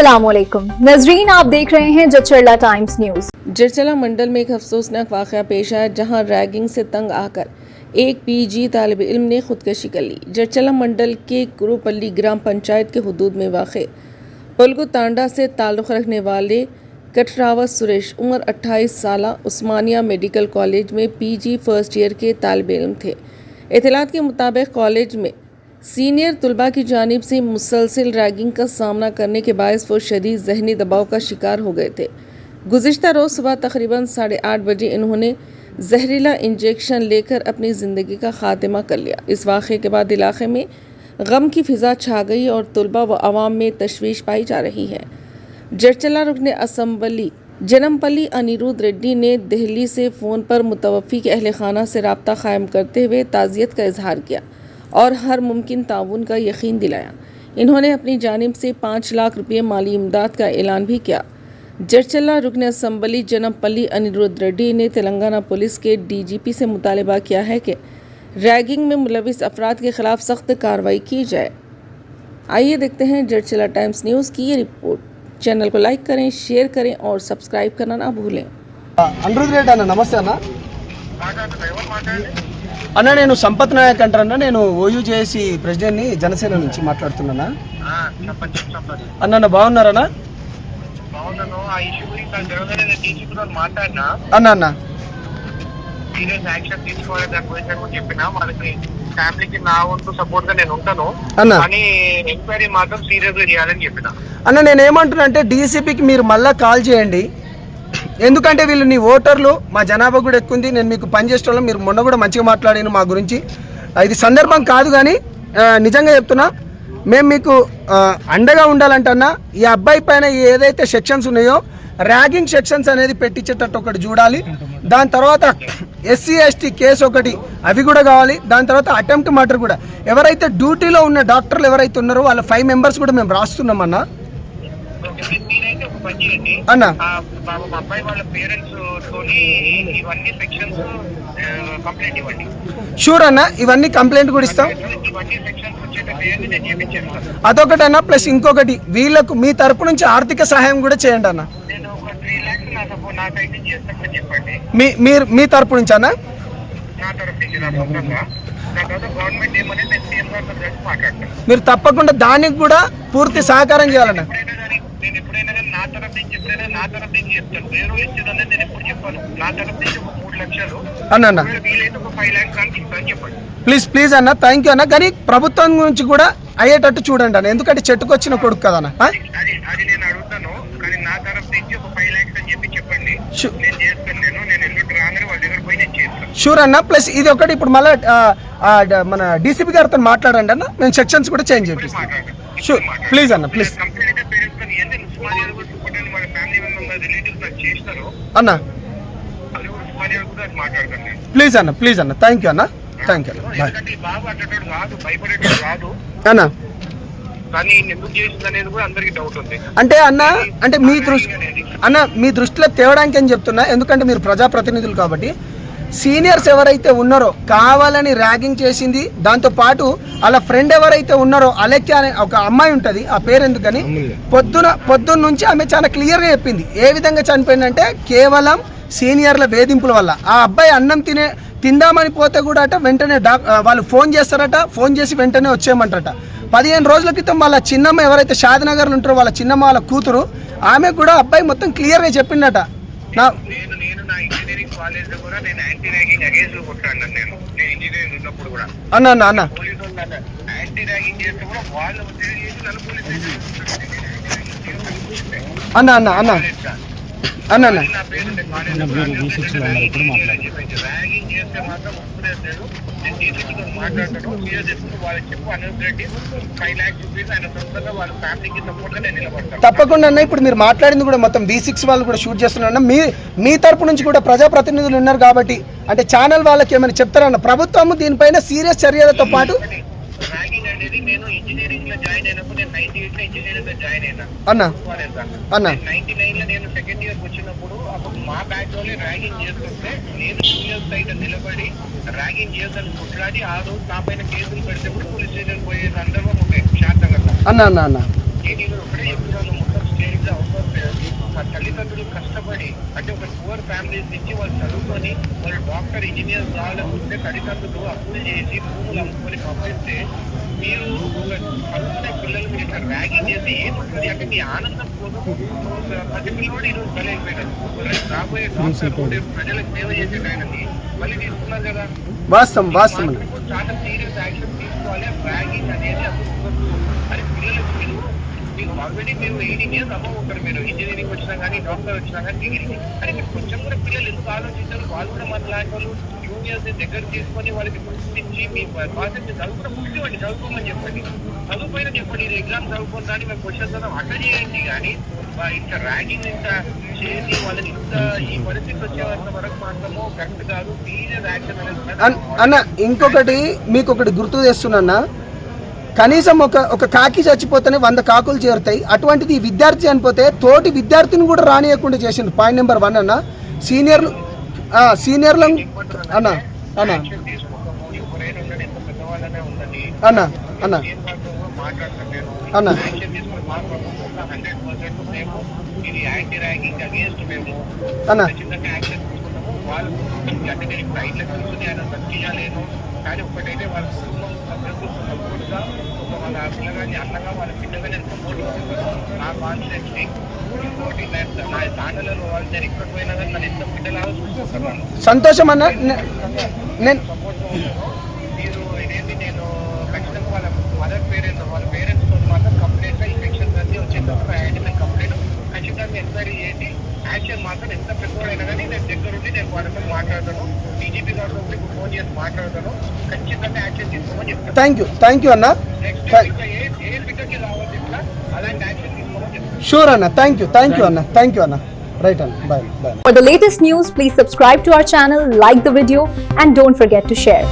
अस्सलामुअलैकुम नजरीन, आप देख रहे हैं जचरला टाइम्स न्यूज। जरचला मंडल में एक अफसोसनाक वाक़या पेश आया जहां रैगिंग से तंग आकर एक पीजी तालिब इल्म ने खुदकशी कर ली। जरचला मंडल के कुरुपल्ली ग्राम पंचायत के हुदूद में वाक़े पुलगु तांडा से ताल्लुक़ रखने वाले कटरावत सुरेश उम्र 28 साल उस्मानिया मेडिकल कॉलेज में पीजी फर्स्ट ईयर के तालिब इल्म थे। इत्तलात के मुताबिक कॉलेज में सीनियर तलबा की जानिब से मुसलसल रैगिंग का सामना करने के बायस वो शदीद जहनी दबाव का शिकार हो गए थे। गुज़िश्ता रोज़ सुबह तकरीबन 8:30 बजे इन्होंने जहरीला इंजेक्शन लेकर अपनी ज़िंदगी का खात्मा कर लिया। इस वाक़े के बाद इलाके में गम की फ़िज़ा छा गई और तलबा व आवाम में तशवीश पाई जा रही है। जरचला रुकने असम्बली जनमपल्ली अनिरुद्ध रेड्डी ने दिल्ली से फ़ोन पर मुतवफ़ी के अहल खाना से रब्ता कायम करते हुए ताज़ियत का इजहार किया और हर मुमकिन ताउन का यकीन दिलाया। इन्होंने अपनी जानिब से 5 लाख रुपये माली इमदाद का ऐलान भी किया। जरचला रुकन असम्बली जनमपल्ली अनिरुद्ध रेड्डी ने तेलंगाना पुलिस के DGP से मुतालबा किया है कि रैगिंग में मुलविस अफराद के खिलाफ सख्त कार्रवाई की जाए। आइए देखते हैं जरचला टाइम्स न्यूज़ की ये रिपोर्ट। चैनल को लाइक करें, शेयर करें और सब्सक्राइब करना ना भूलें। అనిరుద్ రెడ్డి అన్న నమస్తే అన్న. అన్న నేను సంపత్ నాయక్ అంటారన్న, నేను ఓయూజేఏసీ ప్రెసిడెంట్ని జనసేన నుంచి మాట్లాడుతున్నానా. అన్న బాగున్నారన్నా? అన్న అన్న అన్న నేనేమంటున్నా అంటే డీసీపీకి మీరు మళ్ళీ కాల్ చేయండి. ఎందుకంటే వీళ్ళు నీ ఓటర్లు, మా జనాభా కూడా ఎక్కువ ఉంది. నేను మీకు పనిచేసే వాళ్ళం, మీరు మొన్న కూడా మంచిగా మాట్లాడాను మా గురించి. ఇది సందర్భం కాదు కానీ నిజంగా చెప్తున్నా, మేము మీకు అండగా ఉండాలంటన్నా ఈ అబ్బాయి పైన ఏదైతే సెక్షన్స్ ఉన్నాయో ర్యాగింగ్ సెక్షన్స్ అనేది పెట్టించేటట్టు ఒకటి చూడాలి. దాని తర్వాత SC ST కేసు ఒకటి అవి కూడా కావాలి. దాని తర్వాత అటెంప్ట్ మర్డర్ కూడా. ఎవరైతే డ్యూటీలో ఉన్న డాక్టర్లు ఎవరైతే ఉన్నారో వాళ్ళ 5 మెంబర్స్ కూడా మేము రాస్తున్నాం అన్న. అన్న షూర్ అన్న, ఇవన్నీ కంప్లైంట్ కూడా ఇస్తాం. అదొకటి అన్న, ప్లస్ ఇంకొకటి వీళ్ళకు మీ తరపు నుంచి ఆర్థిక సహాయం కూడా చేయండి అన్న. మీ తరపు నుంచి అన్న. మీరు తప్పకుండా దానికి కూడా పూర్తి సహకారం చేయాలన్న. అన్న ప్లీజ్ అన్న, థ్యాంక్ యూ అన్న. కానీ ప్రభుత్వం నుంచి కూడా అయ్యేటట్టు చూడండి అన్న, ఎందుకంటే చెట్టుకు వచ్చిన కొడుకు కదా అన్న. షూర్ అన్న, ప్లస్ ఇది ఒకటి ఇప్పుడు మళ్ళీ మన DCP గారితో మాట్లాడండి అన్న, నేను సెక్షన్స్ కూడా చేంజ్ చేపిస్తాను. షూర్, ప్లీజ్ అన్న, ప్లీజ్ అన్న, ప్లీజ్ అన్న, ప్లీజ్ అన్న, థ్యాంక్ యూ అన్న, థ్యాంక్ యూ అన్న, అన్న. అంటే అన్న, అంటే మీ దృష్టిలో తేవడానికి అని చెప్తున్నా, ఎందుకంటే మీరు ప్రజాప్రతినిధులు కాబట్టి. సీనియర్స్ ఎవరైతే ఉన్నారో కావాలని ర్యాగింగ్ చేసింది, దాంతోపాటు వాళ్ళ ఫ్రెండ్ ఎవరైతే ఉన్నారో అలెక్య అనే ఒక అమ్మాయి ఉంటుంది, ఆ పేరు ఎందుకని పొద్దున్న నుంచి ఆమె చాలా క్లియర్గా చెప్పింది ఏ విధంగా చనిపోయిందంటే కేవలం సీనియర్ల వేధింపుల వల్ల. ఆ అబ్బాయి అన్నం తిందామని పోతే కూడా అట వెంటనే వాళ్ళు ఫోన్ చేస్తారట, ఫోన్ చేసి వెంటనే వచ్చేయమంటారట. 15 రోజుల క్రితం వాళ్ళ చిన్నమ్మ ఎవరైతే షాద్నగర్లో ఉంటారో వాళ్ళ చిన్నమ్మ వాళ్ళ కూతురు, ఆమె కూడా అబ్బాయి మొత్తం క్లియర్గా చెప్పిండట. అన్న అన్న అన్న అన్న అన్న అన్న అన్న అన్న తప్పకుండా అన్న. ఇప్పుడు మీరు మాట్లాడింది కూడా మొత్తం V6 వాళ్ళు కూడా షూట్ చేస్తున్నారు. మీ తరపు నుంచి కూడా ప్రజాప్రతినిధులు ఉన్నారు కాబట్టి అంటే ఛానల్ వాళ్ళకి ఏమైనా చెప్తారన్న. ప్రభుత్వం దీనిపైన సీరియస్ చర్యలతో పాటు నేను ఇంజనీరింగ్ లో జాయిన్ అయినప్పుడు నేను 98 లో ఇంజనీరింగ్ లో జాయిన్ అయినా అన్న. 99 లో నేను సెకండ్ ఇయర్ వచ్చినప్పుడు అప్పుడు మా బ్యాచ్ వాళ్ళే ర్యాగింగ్ చేస్తుంటే నేను జూనియర్ సైడ్ నిలబడి ర్యాగింగ్ చేయాలని కొట్లాడి ఆ రోజు నా పైన కేసులు పెడితే పోలీస్ స్టేషన్ పోయే సందర్భం ఉండే షాద్నగర్ లో. అన్న నేను ఒకటే చెప్తున్నాను, మొత్తం తల్లిదండ్రులు కష్టపడి అంటే ఒక పువర్ ఫ్యామిలీస్ నుంచి వాళ్ళు చదువుకొని వాళ్ళు డాక్టర్ ఇంజనీర్ కావాలనుకుంటే తల్లిదండ్రులు అప్పులు చేసి భూములు అమ్ముకొని పంపిస్తే మీరు ఒక చదువుకునే పిల్లలు మీరు ఇట్లా ర్యాగింగ్ చేసి ఏముంటుంది అంటే మీ ఆనందం కోసం ప్రతి పిల్లవాడు ఈరోజు బలైపోయినారు. రాబోయే డాక్టర్ ప్రజలకు సేవ చేసే ఆయనని మళ్ళీ తీసుకున్నారు కదా. వాస్తవం చాలా సీరియస్ యాక్షన్ తీసుకోవాలి. ర్యాగింగ్ అనేది అసలు అది పిల్లలకు మీరు ఆల్రెడీ మీరు 18 years అమ్మ ఉంటారు. మీరు ఇంజనీరింగ్ వచ్చినా కానీ డాక్టర్ వచ్చినా కానీ డిగ్రీ అని మీరు కొంచెం కూడా పిల్లలు ఎందుకు ఆలోచించారు? వాళ్ళు కూడా మన లాంటి వాళ్ళు జూనియర్స్ దగ్గర తీసుకొని వాళ్ళకి గుర్తించి మీ ప్రాజెక్ట్ చదువుకున్న ముఖ్యమండి చదువుకోమని చెప్పండి. చదువుపోయినా చెప్పండి ఇది ఎగ్జామ్ చదువుకుంటాను మేము క్వశ్చన్స్ అట్లా చేయండి. కానీ ఇంత ర్యాగింగ్ ఇంత చేసి వాళ్ళని ఇంత ఈ పరిస్థితి వచ్చేంత వరకు మాత్రము కరెక్ట్ కాదు. సీరియస్ యాక్షన్ అనేది అన్న. ఇంకొకటి మీకు ఒకటి గుర్తు చేస్తున్నా, కనీసం ఒక కాకి చచ్చిపోతేనే 100 కాకులు చేరుతాయి. అటువంటిది ఈ విద్యార్థి చనిపోతే తోటి విద్యార్థిని కూడా రానియకుండా చేసింది. పాయింట్ నెంబర్ 1 అన్న. సీనియర్లు అన్న అన్న అన్న అన్న అన్న ఇది యాంటీ ర్యాగింగ్ అగేన్స్ట్ మేము అన్న ఖచ్చితంగా యాక్షన్ తీసుకుంటాము. వాళ్ళు అంటే నేను ఇప్పుడు 5 లక్షలు ఉంది ఆయన తగ్గించలేను. కానీ ఒక్కటైతే వాళ్ళ కుటుంబం సభ్యులకు సపోర్ట్గా వాళ్ళ పిల్లగాని అన్నగా వాళ్ళ బిడ్డగా నేను సపోర్ట్ ఇస్తున్నాను. నా కాన్ఫిడెన్స్ని ఇంకోటి నా తాండలలో వాళ్ళు నేను ఎక్కడ పోయినా కానీ నన్ను ఎంత బిడ్డలాగా చూసుకుంటున్నాను. సంతోషం అన్న. నేను సపోర్ట్ మీరు ఇదేంటి నేను ఖచ్చితంగా వాళ్ళ పేరెంట్స్తో మాత్రం కంప్లైంట్గా ఈ సెక్షన్స్ అన్నీ వచ్చేటప్పుడు నేను కంప్లైంట్ ఖచ్చితంగా ఎంక్వైరీ చేసి యాక్షన్ మాత్రం ఎంత పెద్దవాడైనా కానీ నేను దగ్గరుండి నేను వాళ్ళతో మాట్లాడతాను. డీజీపీ గారితో ఫోన్ చేసి మాట్లాడతాను. ఖచ్చితంగా యాక్షన్ తీసుకోమని చెప్తాను. థ్యాంక్ యూ అన్న. నెక్స్ట్ ఇంకా ఏ బిడ్డకి రావాలి ఇట్లా అలాంటి యాక్షన్ తీసుకోమని చెప్తాను. షూర్ అన్న. థ్యాంక్ యూ అన్న. రైట్ అన్న. Bye. For the latest news, please subscribe to our channel, like the video, and don't forget to share.